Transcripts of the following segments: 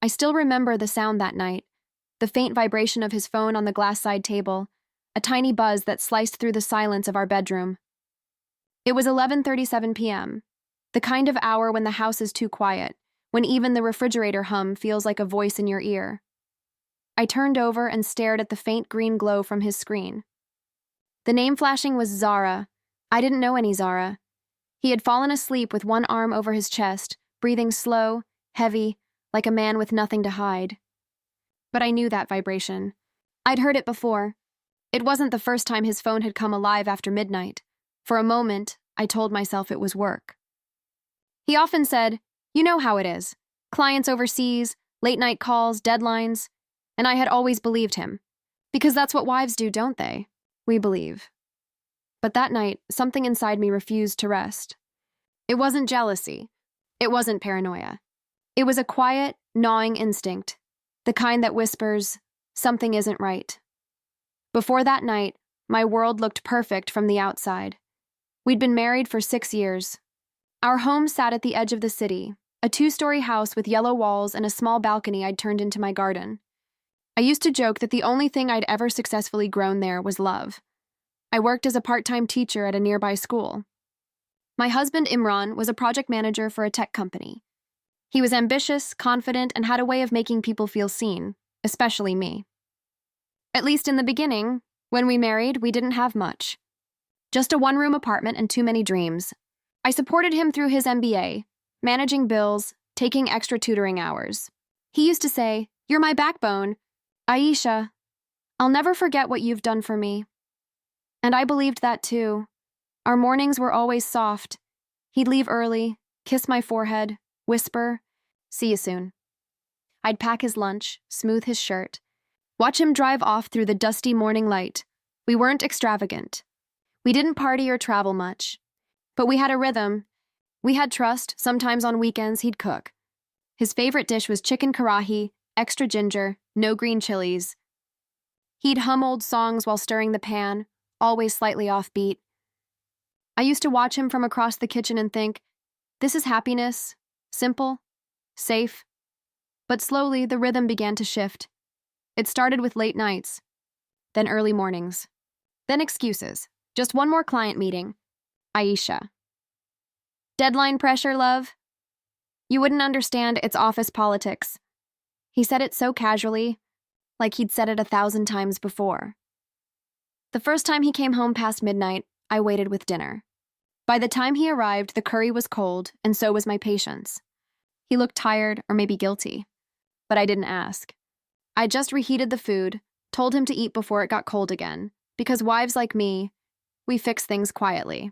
I still remember the sound that night, the faint vibration of his phone on the glass side table, a tiny buzz that sliced through the silence of our bedroom. It was 11:37 p.m., the kind of hour when the house is too quiet, when even the refrigerator hum feels like a voice in your ear. I turned over and stared at the faint green glow from his screen. The name flashing was Zara. I didn't know any Zara. He had fallen asleep with one arm over his chest, breathing slow, heavy, like a man with nothing to hide. But I knew that vibration. I'd heard it before. It wasn't the first time his phone had come alive after midnight. For a moment, I told myself it was work. He often said, "You know how it is. Clients overseas, late-night calls, deadlines." And I had always believed him. Because that's what wives do, don't they? We believe. But that night, something inside me refused to rest. It wasn't jealousy. It wasn't paranoia. It was a quiet, gnawing instinct, the kind that whispers, something isn't right. Before that night, my world looked perfect from the outside. We'd been married for 6 years. Our home sat at the edge of the city, a 2-story house with yellow walls and a small balcony I'd turned into my garden. I used to joke that the only thing I'd ever successfully grown there was love. I worked as a part-time teacher at a nearby school. My husband, Imran, was a project manager for a tech company. He was ambitious, confident, and had a way of making people feel seen, especially me. At least in the beginning, when we married, we didn't have much. Just a one-room apartment and too many dreams. I supported him through his MBA, managing bills, taking extra tutoring hours. He used to say, "You're my backbone. Aisha, I'll never forget what you've done for me." And I believed that too. Our mornings were always soft. He'd leave early, kiss my forehead, whisper, "See you soon." I'd pack his lunch, smooth his shirt, watch him drive off through the dusty morning light. We weren't extravagant. We didn't party or travel much. But we had a rhythm. We had trust. Sometimes on weekends he'd cook. His favorite dish was chicken karahi, extra ginger, no green chilies. He'd hum old songs while stirring the pan, always slightly offbeat. I used to watch him from across the kitchen and think, this is happiness, simple, safe. But slowly, the rhythm began to shift. It started with late nights, then early mornings, then excuses. Just one more client meeting. Aisha. Deadline pressure, love? You wouldn't understand, it's office politics. He said it so casually, like he'd said it 1,000 times before. The first time he came home past midnight, I waited with dinner. By the time he arrived, the curry was cold, and so was my patience. He looked tired, or maybe guilty. But I didn't ask. I just reheated the food, told him to eat before it got cold again, because wives like me, we fix things quietly.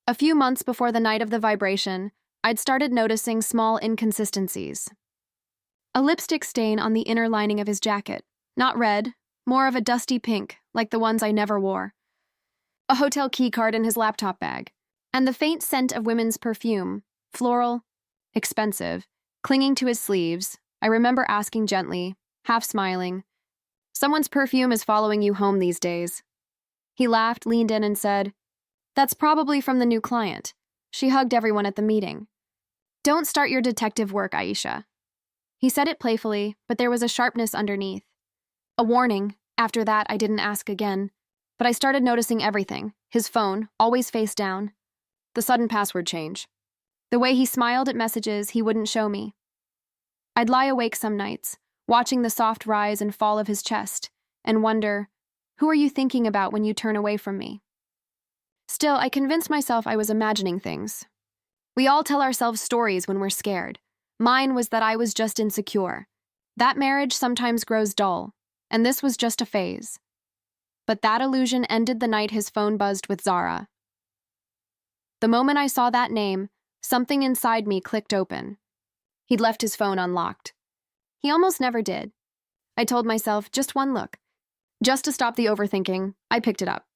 A few months before the night of the vibration, I'd started noticing small inconsistencies. A lipstick stain on the inner lining of his jacket, not red, more of a dusty pink, like the ones I never wore. A hotel keycard in his laptop bag, and the faint scent of women's perfume, floral, expensive, clinging to his sleeves. I remember asking gently, half smiling, "Someone's perfume is following you home these days." He laughed, leaned in, and said, "That's probably from the new client." She hugged everyone at the meeting. "Don't start your detective work, Aisha." He said it playfully, but there was a sharpness underneath. A warning. After that, I didn't ask again. But I started noticing everything. His phone, always face down. The sudden password change. The way he smiled at messages he wouldn't show me. I'd lie awake some nights, watching the soft rise and fall of his chest, and wonder, who are you thinking about when you turn away from me? Still, I convinced myself I was imagining things. We all tell ourselves stories when we're scared. Mine was that I was just insecure. That marriage sometimes grows dull, and this was just a phase. But that illusion ended the night his phone buzzed with Zara. The moment I saw that name, something inside me clicked open. He'd left his phone unlocked. He almost never did. I told myself, just one look. Just to stop the overthinking, I picked it up.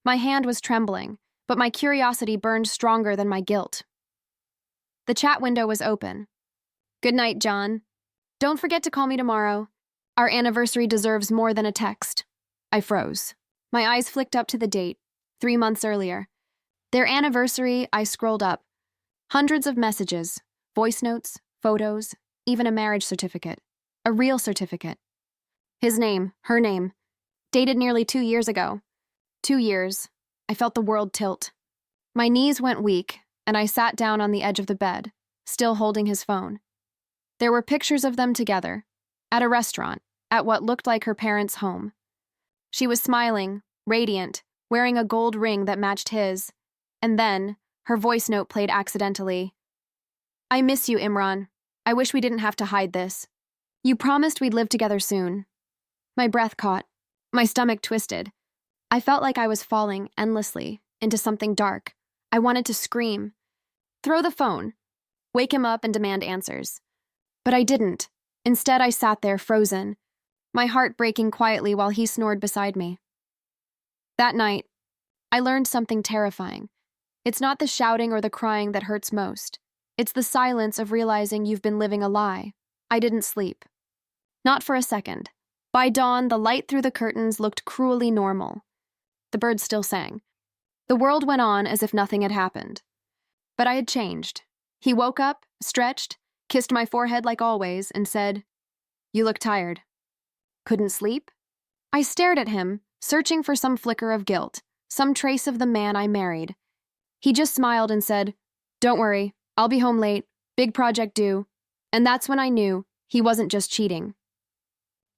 My hand was trembling, but my curiosity burned stronger than my guilt. The chat window was open. "Good night, John. Don't forget to call me tomorrow. Our anniversary deserves more than a text." I froze. My eyes flicked up to the date, 3 months earlier. Their anniversary, I scrolled up. Hundreds of messages, voice notes, photos, even a marriage certificate. A real certificate. His name, her name, dated nearly 2 years ago. 2 years. I felt the world tilt. My knees went weak, and I sat down on the edge of the bed, still holding his phone. There were pictures of them together, at a restaurant, at what looked like her parents' home. She was smiling, radiant, wearing a gold ring that matched his, and then her voice note played accidentally. I miss you, Imran. I wish we didn't have to hide this. You promised we'd live together soon. My breath caught. My stomach twisted. I felt like I was falling endlessly into something dark. I wanted to scream. Throw the phone. Wake him up and demand answers. But I didn't. Instead, I sat there frozen, my heart breaking quietly while he snored beside me. That night, I learned something terrifying. It's not the shouting or the crying that hurts most. It's the silence of realizing you've been living a lie. I didn't sleep. Not for a second. By dawn, the light through the curtains looked cruelly normal. The birds still sang. The world went on as if nothing had happened. But I had changed. He woke up, stretched, kissed my forehead like always, and said, "You look tired." Couldn't sleep? I stared at him, searching for some flicker of guilt, some trace of the man I married. He just smiled and said, "Don't worry, I'll be home late, big project due." And that's when I knew he wasn't just cheating.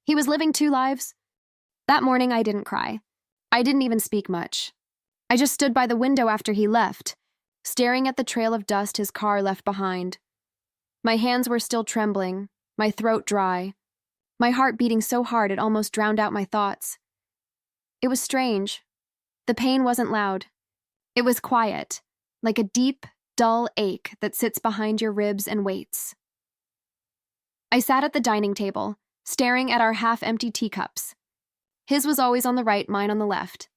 He was living 2 lives. That morning I didn't cry. I didn't even speak much. I just stood by the window after he left, staring at the trail of dust his car left behind. My hands were still trembling, my throat dry, my heart beating so hard it almost drowned out my thoughts. It was strange. The pain wasn't loud. It was quiet, like a deep, dull ache that sits behind your ribs and waits. I sat at the dining table, staring at our half-empty teacups. His was always on the right, mine on the left.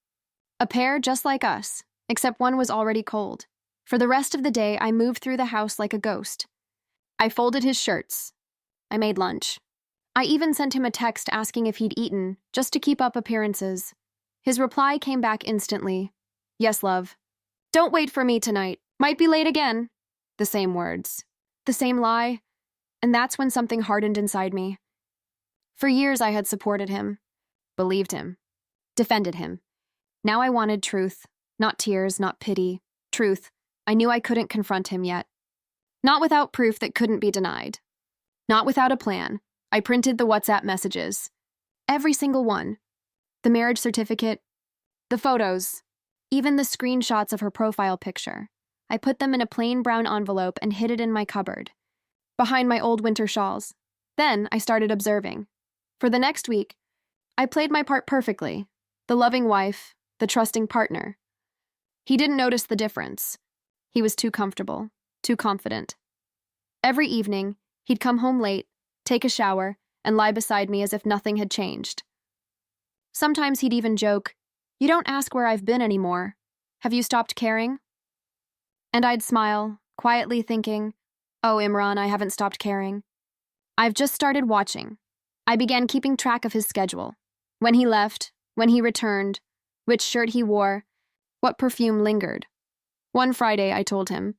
A pair just like us, except one was already cold. For the rest of the day, I moved through the house like a ghost. I folded his shirts. I made lunch. I even sent him a text asking if he'd eaten, just to keep up appearances. His reply came back instantly. "Yes, love." "Don't wait for me tonight. Might be late again." The same words. The same lie. And that's when something hardened inside me. For years I had supported him, believed him, defended him. Now I wanted truth, not tears, not pity. Truth. I knew I couldn't confront him yet. Not without proof that couldn't be denied. Not without a plan. I printed the WhatsApp messages. Every single one. The marriage certificate, the photos, even the screenshots of her profile picture. I put them in a plain brown envelope and hid it in my cupboard, behind my old winter shawls. Then I started observing. For the next week, I played my part perfectly. The loving wife, the trusting partner. He didn't notice the difference. He was too comfortable, too confident. Every evening, he'd come home late, take a shower, and lie beside me as if nothing had changed. Sometimes he'd even joke, "You don't ask where I've been anymore. Have you stopped caring?" And I'd smile, quietly thinking, "Oh, Imran, I haven't stopped caring. I've just started watching." I began keeping track of his schedule. When he left, when he returned, which shirt he wore, what perfume lingered. One Friday, I told him,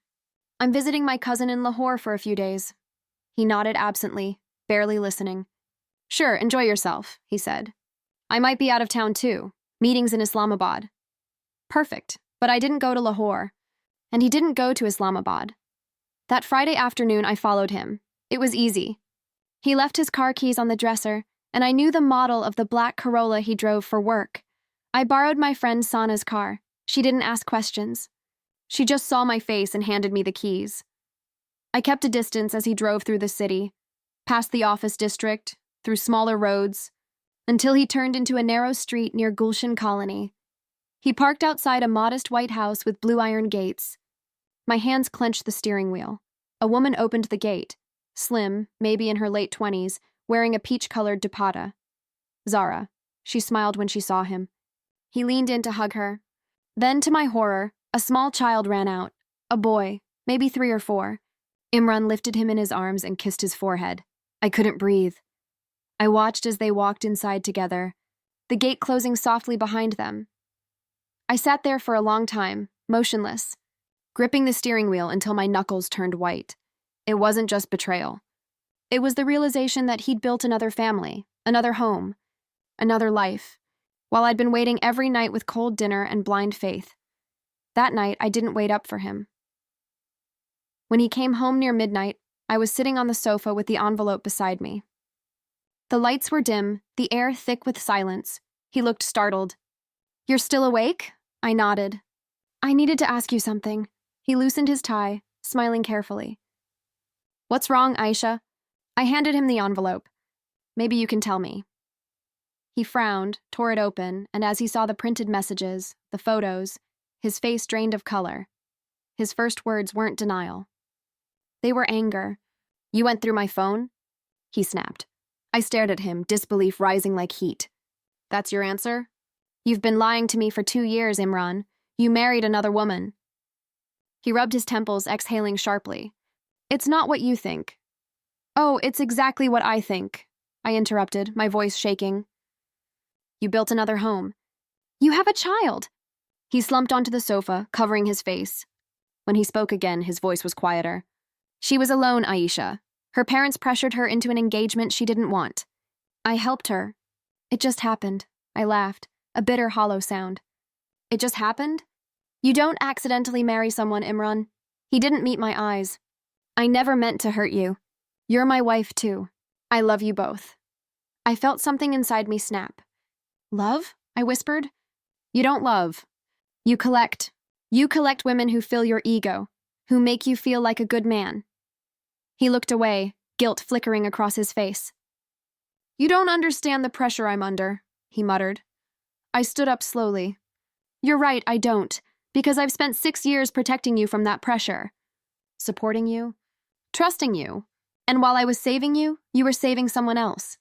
"I'm visiting my cousin in Lahore for a few days." He nodded absently, barely listening. "Sure, enjoy yourself," he said. "I might be out of town too, meetings in Islamabad." Perfect, but I didn't go to Lahore, and he didn't go to Islamabad. That Friday afternoon, I followed him. It was easy. He left his car keys on the dresser, and I knew the model of the black Corolla he drove for work. I borrowed my friend Sana's car. She didn't ask questions. She just saw my face and handed me the keys. I kept a distance as he drove through the city, past the office district, through smaller roads, until he turned into a narrow street near Gulshan Colony. He parked outside a modest white house with blue iron gates. My hands clenched the steering wheel. A woman opened the gate, slim, maybe in her late 20s, wearing a peach-colored dupatta. Zara. She smiled when she saw him. He leaned in to hug her. Then, to my horror, a small child ran out. A boy, maybe 3 or 4. Imran lifted him in his arms and kissed his forehead. I couldn't breathe. I watched as they walked inside together, the gate closing softly behind them. I sat there for a long time, motionless, gripping the steering wheel until my knuckles turned white. It wasn't just betrayal. It was the realization that he'd built another family, another home, another life, while I'd been waiting every night with cold dinner and blind faith. That night, I didn't wait up for him. When he came home near midnight, I was sitting on the sofa with the envelope beside me. The lights were dim, the air thick with silence. He looked startled. "You're still awake?" I nodded. "I needed to ask you something." He loosened his tie, smiling carefully. "What's wrong, Aisha?" I handed him the envelope. "Maybe you can tell me." He frowned, tore it open, and as he saw the printed messages, the photos, his face drained of color. His first words weren't denial. They were anger. "You went through my phone?" He snapped. I stared at him, disbelief rising like heat. "That's your answer? You've been lying to me for 2 years, Imran. You married another woman." He rubbed his temples, exhaling sharply. "It's not what you think." "Oh, it's exactly what I think," I interrupted, my voice shaking. "You built another home. You have a child." He slumped onto the sofa, covering his face. When he spoke again, his voice was quieter. "She was alone, Aisha. Her parents pressured her into an engagement she didn't want. I helped her. It just happened." I laughed, a bitter, hollow sound. "It just happened? You don't accidentally marry someone, Imran." He didn't meet my eyes. "I never meant to hurt you. You're my wife, too. I love you both." I felt something inside me snap. "Love?" I whispered. "You don't love. You collect. You collect women who fill your ego, who make you feel like a good man." He looked away, guilt flickering across his face. "You don't understand the pressure I'm under," he muttered. I stood up slowly. "You're right, I don't, because I've spent 6 years protecting you from that pressure. Supporting you, trusting you, and while I was saving you, you were saving someone else."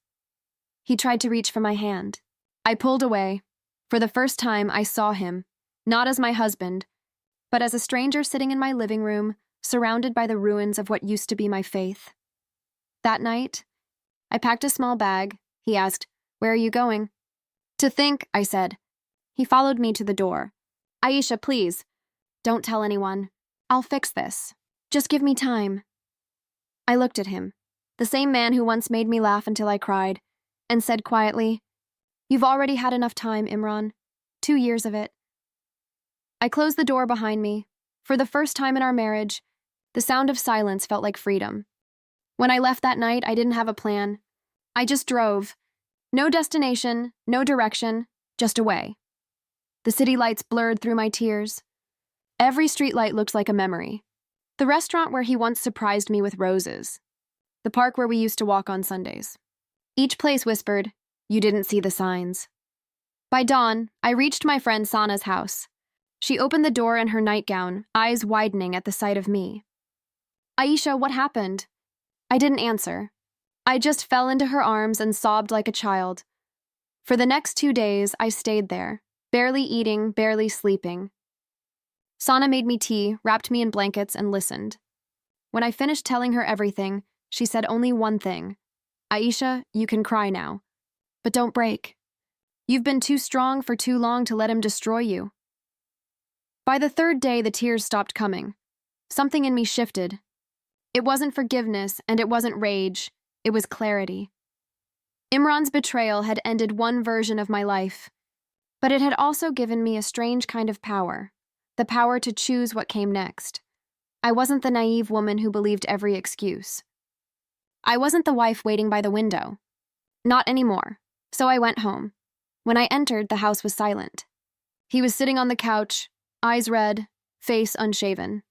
He tried to reach for my hand. I pulled away. For the first time, I saw him, not as my husband, but as a stranger sitting in my living room, surrounded by the ruins of what used to be my faith. That night, I packed a small bag. He asked, "Where are you going?" "To think," I said. He followed me to the door. "Aisha, please, don't tell anyone. I'll fix this. Just give me time." I looked at him, the same man who once made me laugh until I cried, and said quietly, "You've already had enough time, Imran. 2 years of it." I closed the door behind me. For the first time in our marriage, the sound of silence felt like freedom. When I left that night, I didn't have a plan. I just drove. No destination, no direction, just away. The city lights blurred through my tears. Every streetlight looked like a memory. The restaurant where he once surprised me with roses. The park where we used to walk on Sundays. Each place whispered, "You didn't see the signs." By dawn, I reached my friend Sana's house. She opened the door in her nightgown, eyes widening at the sight of me. "Aisha, what happened?" I didn't answer. I just fell into her arms and sobbed like a child. For the next 2 days, I stayed there, barely eating, barely sleeping. Sana made me tea, wrapped me in blankets, and listened. When I finished telling her everything, she said only one thing. "Aisha, you can cry now. But don't break. You've been too strong for too long to let him destroy you." By the 3rd day, the tears stopped coming. Something in me shifted. It wasn't forgiveness, and it wasn't rage. It was clarity. Imran's betrayal had ended one version of my life, but it had also given me a strange kind of power, the power to choose what came next. I wasn't the naive woman who believed every excuse. I wasn't the wife waiting by the window. Not anymore, so I went home. When I entered, the house was silent. He was sitting on the couch, eyes red, face unshaven.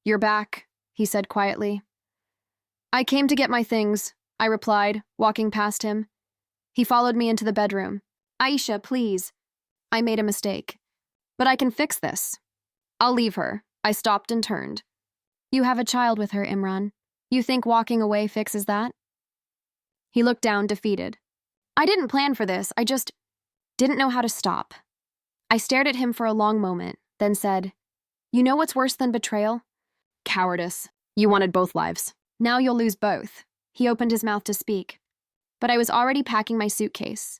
"You're back," he said quietly. "I came to get my things," I replied, walking past him. He followed me into the bedroom. "Aisha, please." I made a mistake. "But I can fix this." "I'll leave her." I stopped and turned. "You have a child with her, Imran. You think walking away fixes that?" He looked down, defeated. "I didn't plan for this. I just didn't know how to stop." I stared at him for a long moment, then said, "You know what's worse than betrayal? Cowardice. You wanted both lives. Now you'll lose both." He opened his mouth to speak, but I was already packing my suitcase.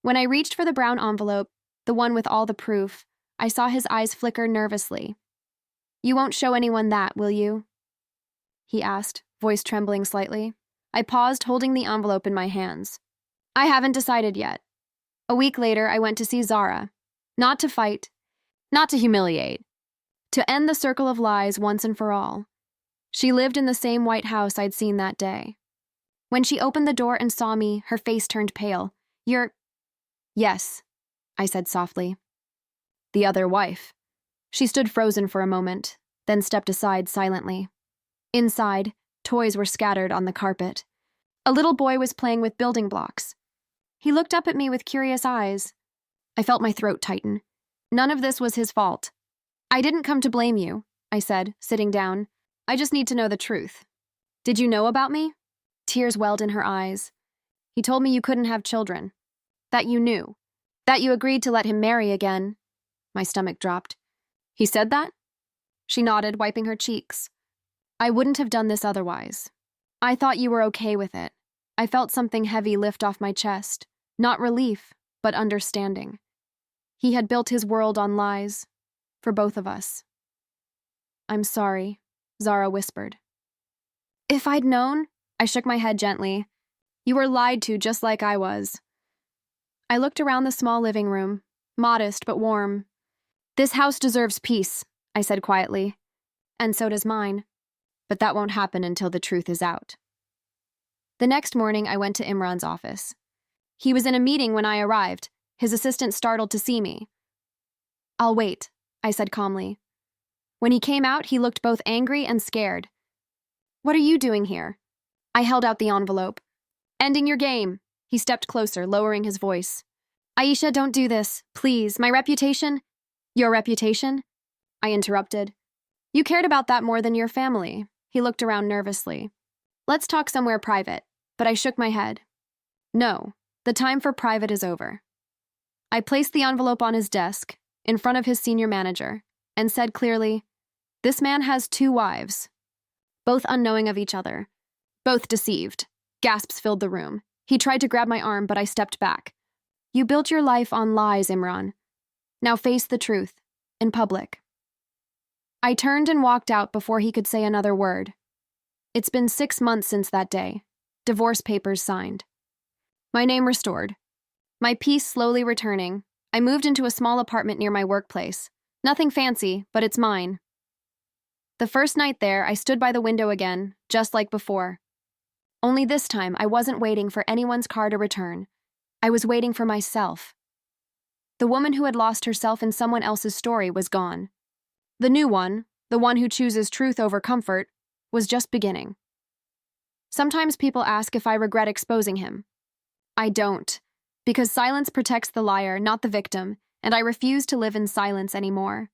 When I reached for the brown envelope, the one with all the proof, I saw his eyes flicker nervously. "You won't show anyone that, will you?" he asked, voice trembling slightly. I paused, holding the envelope in my hands. I haven't decided yet. A week later, I went to see Zara. Not to fight, not to humiliate, to end the circle of lies once and for all. She lived in the same white house I'd seen that day. When she opened the door and saw me, her face turned pale. You're... Yes, I said softly. The other wife. She stood frozen for a moment, then stepped aside silently. Inside, toys were scattered on the carpet. A little boy was playing with building blocks. He looked up at me with curious eyes. I felt my throat tighten. None of this was his fault. I didn't come to blame you, I said, sitting down. I just need to know the truth. Did you know about me? Tears welled in her eyes. He told me you couldn't have children. That you knew. That you agreed to let him marry again. My stomach dropped. He said that? She nodded, wiping her cheeks. I wouldn't have done this otherwise. I thought you were okay with it. I felt something heavy lift off my chest. Not relief, but understanding. He had built his world on lies. For both of us. I'm sorry, Zara whispered. If I'd known, I shook my head gently. You were lied to just like I was. I looked around the small living room, modest but warm. This house deserves peace, I said quietly. And so does mine. But that won't happen until the truth is out. The next morning, I went to Imran's office. He was in a meeting when I arrived, his assistant startled to see me. I'll wait, I said calmly. When he came out, he looked both angry and scared. What are you doing here? I held out the envelope. Ending your game. He stepped closer, lowering his voice. Aisha, don't do this, please. My reputation? Your reputation? I interrupted. You cared about that more than your family. He looked around nervously. Let's talk somewhere private, but I shook my head. No, the time for private is over. I placed the envelope on his desk, in front of his senior manager, and said clearly, this man has 2 wives, both unknowing of each other, both deceived. Gasps filled the room. He tried to grab my arm, but I stepped back. You built your life on lies, Imran. Now face the truth, in public. I turned and walked out before he could say another word. It's been 6 months since that day. Divorce papers signed. My name restored. My peace slowly returning. I moved into a small apartment near my workplace. Nothing fancy, but it's mine. The first night there, I stood by the window again, just like before. Only this time, I wasn't waiting for anyone's car to return. I was waiting for myself. The woman who had lost herself in someone else's story was gone. The new one, the one who chooses truth over comfort, was just beginning. Sometimes people ask if I regret exposing him. I don't. Because silence protects the liar, not the victim, and I refuse to live in silence anymore.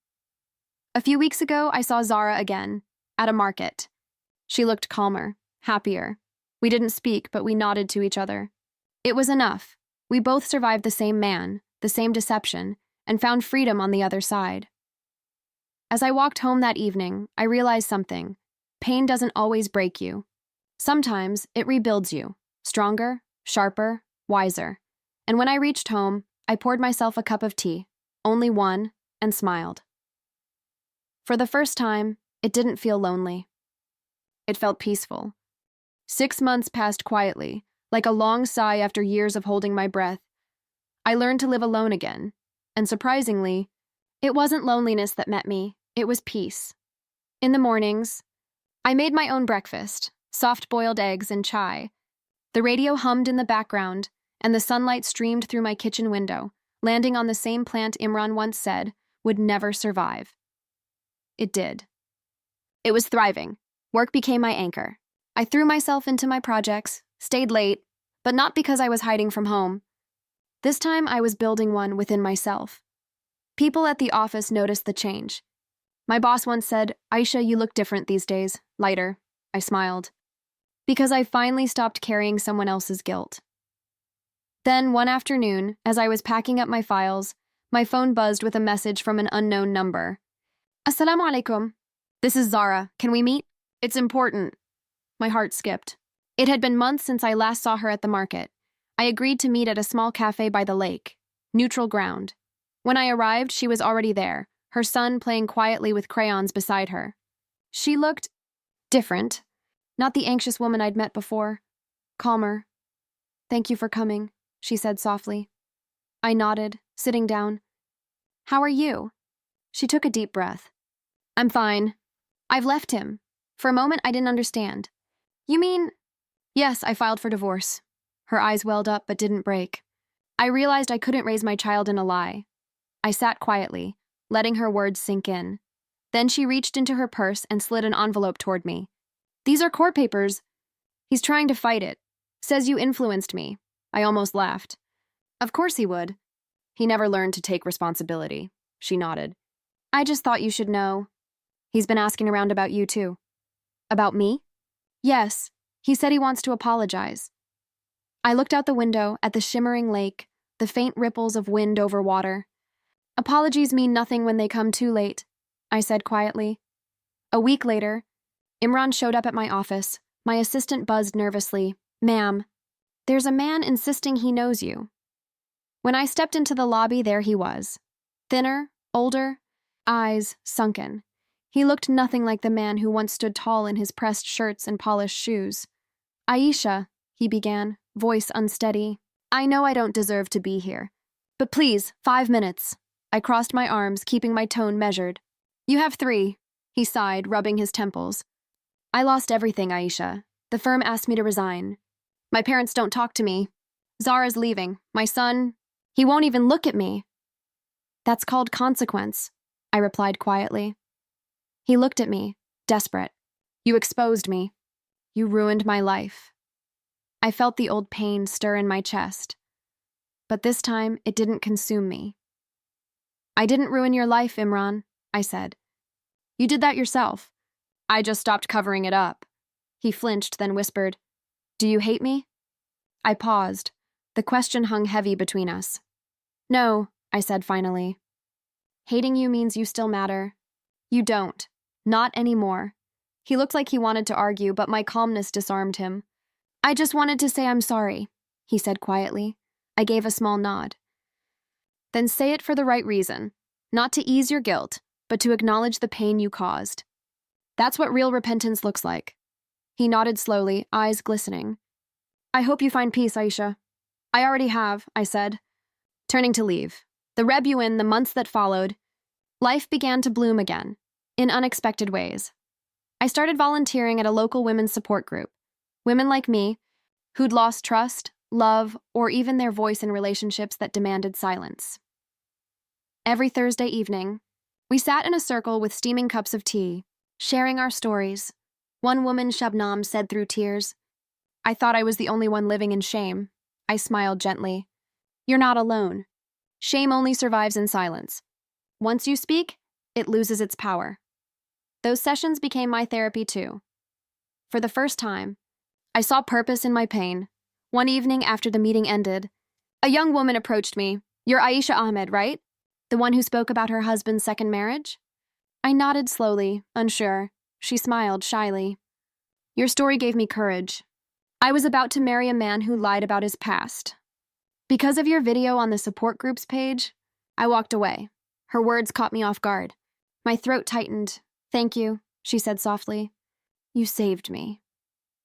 A few weeks ago, I saw Zara again, at a market. She looked calmer, happier. We didn't speak, but we nodded to each other. It was enough. We both survived the same man, the same deception, and found freedom on the other side. As I walked home that evening, I realized something. Pain doesn't always break you. Sometimes it rebuilds you, stronger, sharper, wiser. And when I reached home, I poured myself a cup of tea, only one, and smiled. For the first time, it didn't feel lonely. It felt peaceful. 6 months passed quietly, like a long sigh after years of holding my breath. I learned to live alone again, and surprisingly, it wasn't loneliness that met me, it was peace. In the mornings, I made my own breakfast, soft-boiled eggs and chai. The radio hummed in the background, and the sunlight streamed through my kitchen window, landing on the same plant Imran once said would never survive. It did. It was thriving. Work became my anchor. I threw myself into my projects, stayed late, but not because I was hiding from home. This time I was building one within myself. People at the office noticed the change. My boss once said, Aisha, you look different these days, lighter. I smiled. Because I finally stopped carrying someone else's guilt. Then, one afternoon, as I was packing up my files, my phone buzzed with a message from an unknown number. Assalamu alaikum. This is Zara. Can we meet? It's important. My heart skipped. It had been months since I last saw her at the market. I agreed to meet at a small cafe by the lake. Neutral ground. When I arrived, she was already there, her son playing quietly with crayons beside her. She looked different. Not the anxious woman I'd met before. Calmer. "Thank you for coming," she said softly. I nodded, sitting down. "How are you?" She took a deep breath. "I'm fine. I've left him." For a moment, I didn't understand. "You mean—" "Yes, I filed for divorce." Her eyes welled up but didn't break. I realized I couldn't raise my child in a lie. I sat quietly, letting her words sink in. Then she reached into her purse and slid an envelope toward me. "These are court papers." "He's trying to fight it. Says you influenced me." I almost laughed. "Of course he would. He never learned to take responsibility." She nodded. "I just thought you should know. He's been asking around about you, too." "About me?" "Yes. He said he wants to apologize." I looked out the window at the shimmering lake, the faint ripples of wind over water. "Apologies mean nothing when they come too late," I said quietly. A week later, Imran showed up at my office. My assistant buzzed nervously. "Ma'am, there's a man insisting he knows you." When I stepped into the lobby, there he was. Thinner, older, eyes sunken. He looked nothing like the man who once stood tall in his pressed shirts and polished shoes. "Aisha," he began, voice unsteady. "I know I don't deserve to be here. But please, 5 minutes." I crossed my arms, keeping my tone measured. "You have 3, he sighed, rubbing his temples. "I lost everything, Aisha. The firm asked me to resign. My parents don't talk to me. Zara's leaving. My son, he won't even look at me." "That's called consequence," I replied quietly. He looked at me, desperate. "You exposed me. You ruined my life." I felt the old pain stir in my chest. But this time, it didn't consume me. "I didn't ruin your life, Imran," I said. "You did that yourself. I just stopped covering it up." He flinched, then whispered, "Do you hate me?" I paused. The question hung heavy between us. "No," I said finally. "Hating you means you still matter." "You don't. Not anymore." He looked like he wanted to argue, but my calmness disarmed him. "I just wanted to say I'm sorry," he said quietly. I gave a small nod. "Then say it for the right reason. Not to ease your guilt, but to acknowledge the pain you caused. That's what real repentance looks like." He nodded slowly, eyes glistening. "I hope you find peace, Aisha." "I already have," I said, turning to leave. The Rebuin, the months that followed, life began to bloom again, in unexpected ways. I started volunteering at a local women's support group. Women like me, who'd lost trust, love, or even their voice in relationships that demanded silence. Every Thursday evening, we sat in a circle with steaming cups of tea, sharing our stories. One woman, Shabnam, said through tears, "I thought I was the only one living in shame." I smiled gently. "You're not alone. Shame only survives in silence. Once you speak, it loses its power." Those sessions became my therapy too. For the first time, I saw purpose in my pain. One evening after the meeting ended, a young woman approached me. "You're Aisha Ahmed, right? The one who spoke about her husband's second marriage?" I nodded slowly, unsure. She smiled shyly. "Your story gave me courage. I was about to marry a man who lied about his past. Because of your video on the support group's page, I walked away." Her words caught me off guard. My throat tightened. "Thank you," she said softly. "You saved me."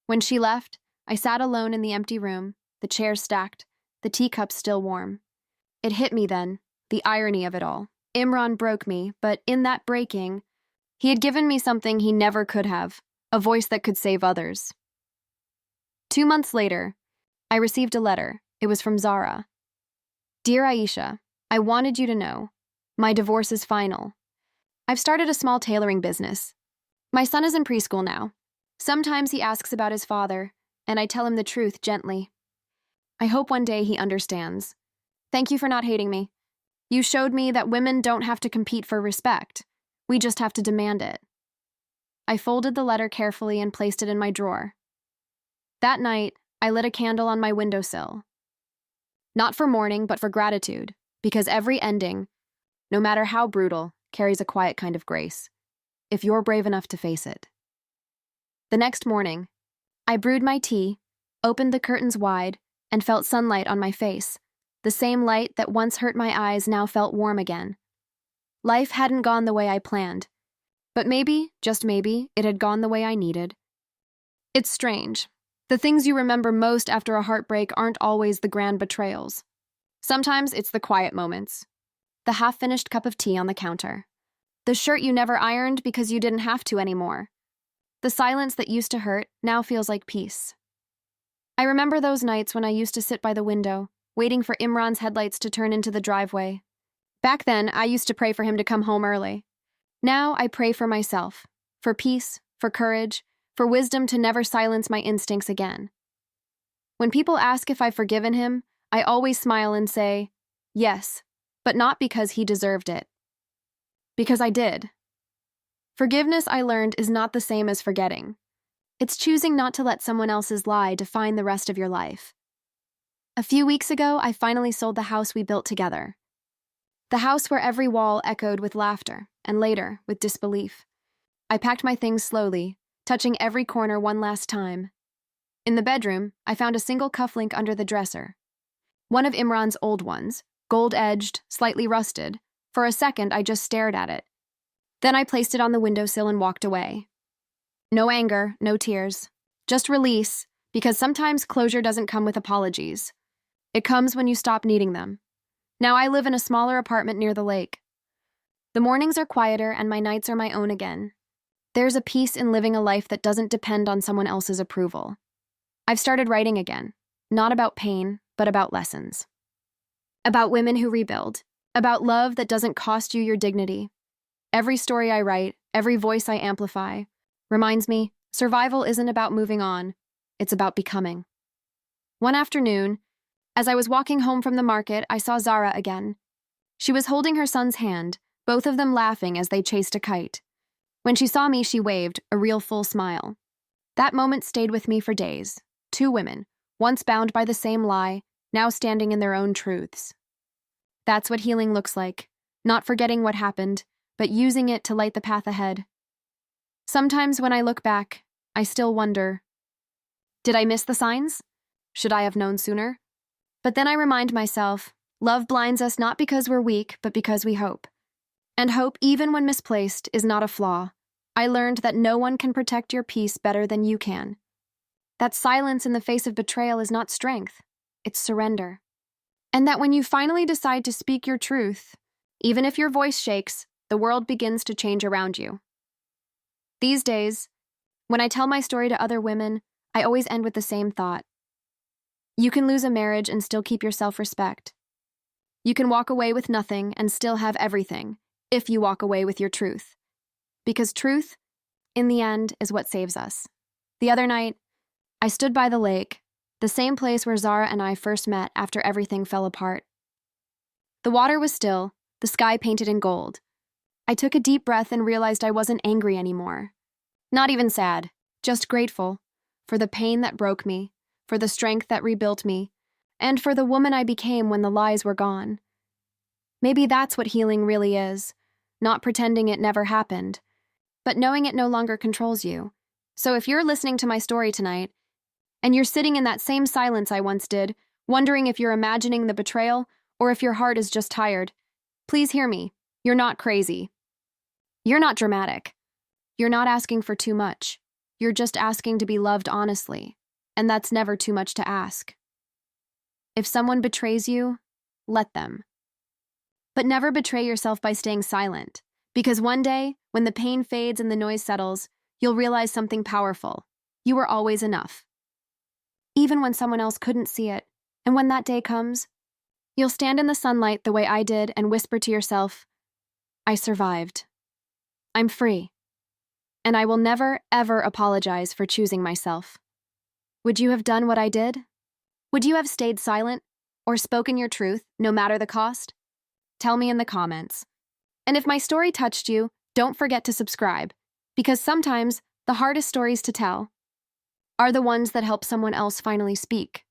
When she left, I sat alone in the empty room, the chairs stacked, the teacups still warm. It hit me then, the irony of it all. Imran broke me, but in that breaking, he had given me something he never could have, a voice that could save others. 2 months later, I received a letter. It was from Zara. "Dear Aisha, I wanted you to know. My divorce is final. I've started a small tailoring business. My son is in preschool now. Sometimes he asks about his father, and I tell him the truth gently. I hope one day he understands. Thank you for not hating me. You showed me that women don't have to compete for respect. We just have to demand it." I folded the letter carefully and placed it in my drawer. That night, I lit a candle on my windowsill. Not for mourning, but for gratitude, because every ending, no matter how brutal, carries a quiet kind of grace, if you're brave enough to face it. The next morning, I brewed my tea, opened the curtains wide, and felt sunlight on my face. The same light that once hurt my eyes now felt warm again. Life hadn't gone the way I planned, but maybe, just maybe, it had gone the way I needed. It's strange. The things you remember most after a heartbreak aren't always the grand betrayals. Sometimes it's the quiet moments. The half-finished cup of tea on the counter. The shirt you never ironed because you didn't have to anymore. The silence that used to hurt now feels like peace. I remember those nights when I used to sit by the window, waiting for Imran's headlights to turn into the driveway. Back then, I used to pray for him to come home early. Now I pray for myself, for peace, for courage, for wisdom to never silence my instincts again. When people ask if I've forgiven him, I always smile and say, yes, but not because he deserved it. Because I did. Forgiveness, I learned, is not the same as forgetting. It's choosing not to let someone else's lie define the rest of your life. A few weeks ago, I finally sold the house we built together. The house where every wall echoed with laughter, and later, with disbelief. I packed my things slowly, touching every corner one last time. In the bedroom, I found a single cufflink under the dresser. One of Imran's old ones, gold-edged, slightly rusted. For a second, I just stared at it. Then I placed it on the windowsill and walked away. No anger, no tears. Just release, because sometimes closure doesn't come with apologies. It comes when you stop needing them. Now I live in a smaller apartment near the lake. The mornings are quieter and my nights are my own again. There's a peace in living a life that doesn't depend on someone else's approval. I've started writing again, not about pain, but about lessons. About women who rebuild, about love that doesn't cost you your dignity. Every story I write, every voice I amplify, reminds me, survival isn't about moving on, it's about becoming. One afternoon, as I was walking home from the market, I saw Zara again. She was holding her son's hand, both of them laughing as they chased a kite. When she saw me, she waved, a real full smile. That moment stayed with me for days. Two women, once bound by the same lie, now standing in their own truths. That's what healing looks like, not forgetting what happened, but using it to light the path ahead. Sometimes when I look back, I still wonder, did I miss the signs? Should I have known sooner? But then I remind myself, love blinds us not because we're weak, but because we hope. And hope, even when misplaced, is not a flaw. I learned that no one can protect your peace better than you can. That silence in the face of betrayal is not strength, it's surrender. And that when you finally decide to speak your truth, even if your voice shakes, the world begins to change around you. These days, when I tell my story to other women, I always end with the same thought. You can lose a marriage and still keep your self-respect. You can walk away with nothing and still have everything, if you walk away with your truth. Because truth, in the end, is what saves us. The other night, I stood by the lake, the same place where Zara and I first met after everything fell apart. The water was still, the sky painted in gold. I took a deep breath and realized I wasn't angry anymore. Not even sad, just grateful for the pain that broke me, for the strength that rebuilt me, and for the woman I became when the lies were gone. Maybe that's what healing really is, not pretending it never happened, but knowing it no longer controls you. So if you're listening to my story tonight, and you're sitting in that same silence I once did, wondering if you're imagining the betrayal or if your heart is just tired, please hear me. You're not crazy. You're not dramatic. You're not asking for too much. You're just asking to be loved honestly, and that's never too much to ask. If someone betrays you, let them. But never betray yourself by staying silent, because one day, when the pain fades and the noise settles, you'll realize something powerful. You were always enough. Even when someone else couldn't see it, and when that day comes, you'll stand in the sunlight the way I did and whisper to yourself, I survived. I'm free. And I will never, ever apologize for choosing myself. Would you have done what I did? Would you have stayed silent or spoken your truth, no matter the cost? Tell me in the comments. And if my story touched you, don't forget to subscribe, because sometimes the hardest stories to tell are the ones that help someone else finally speak.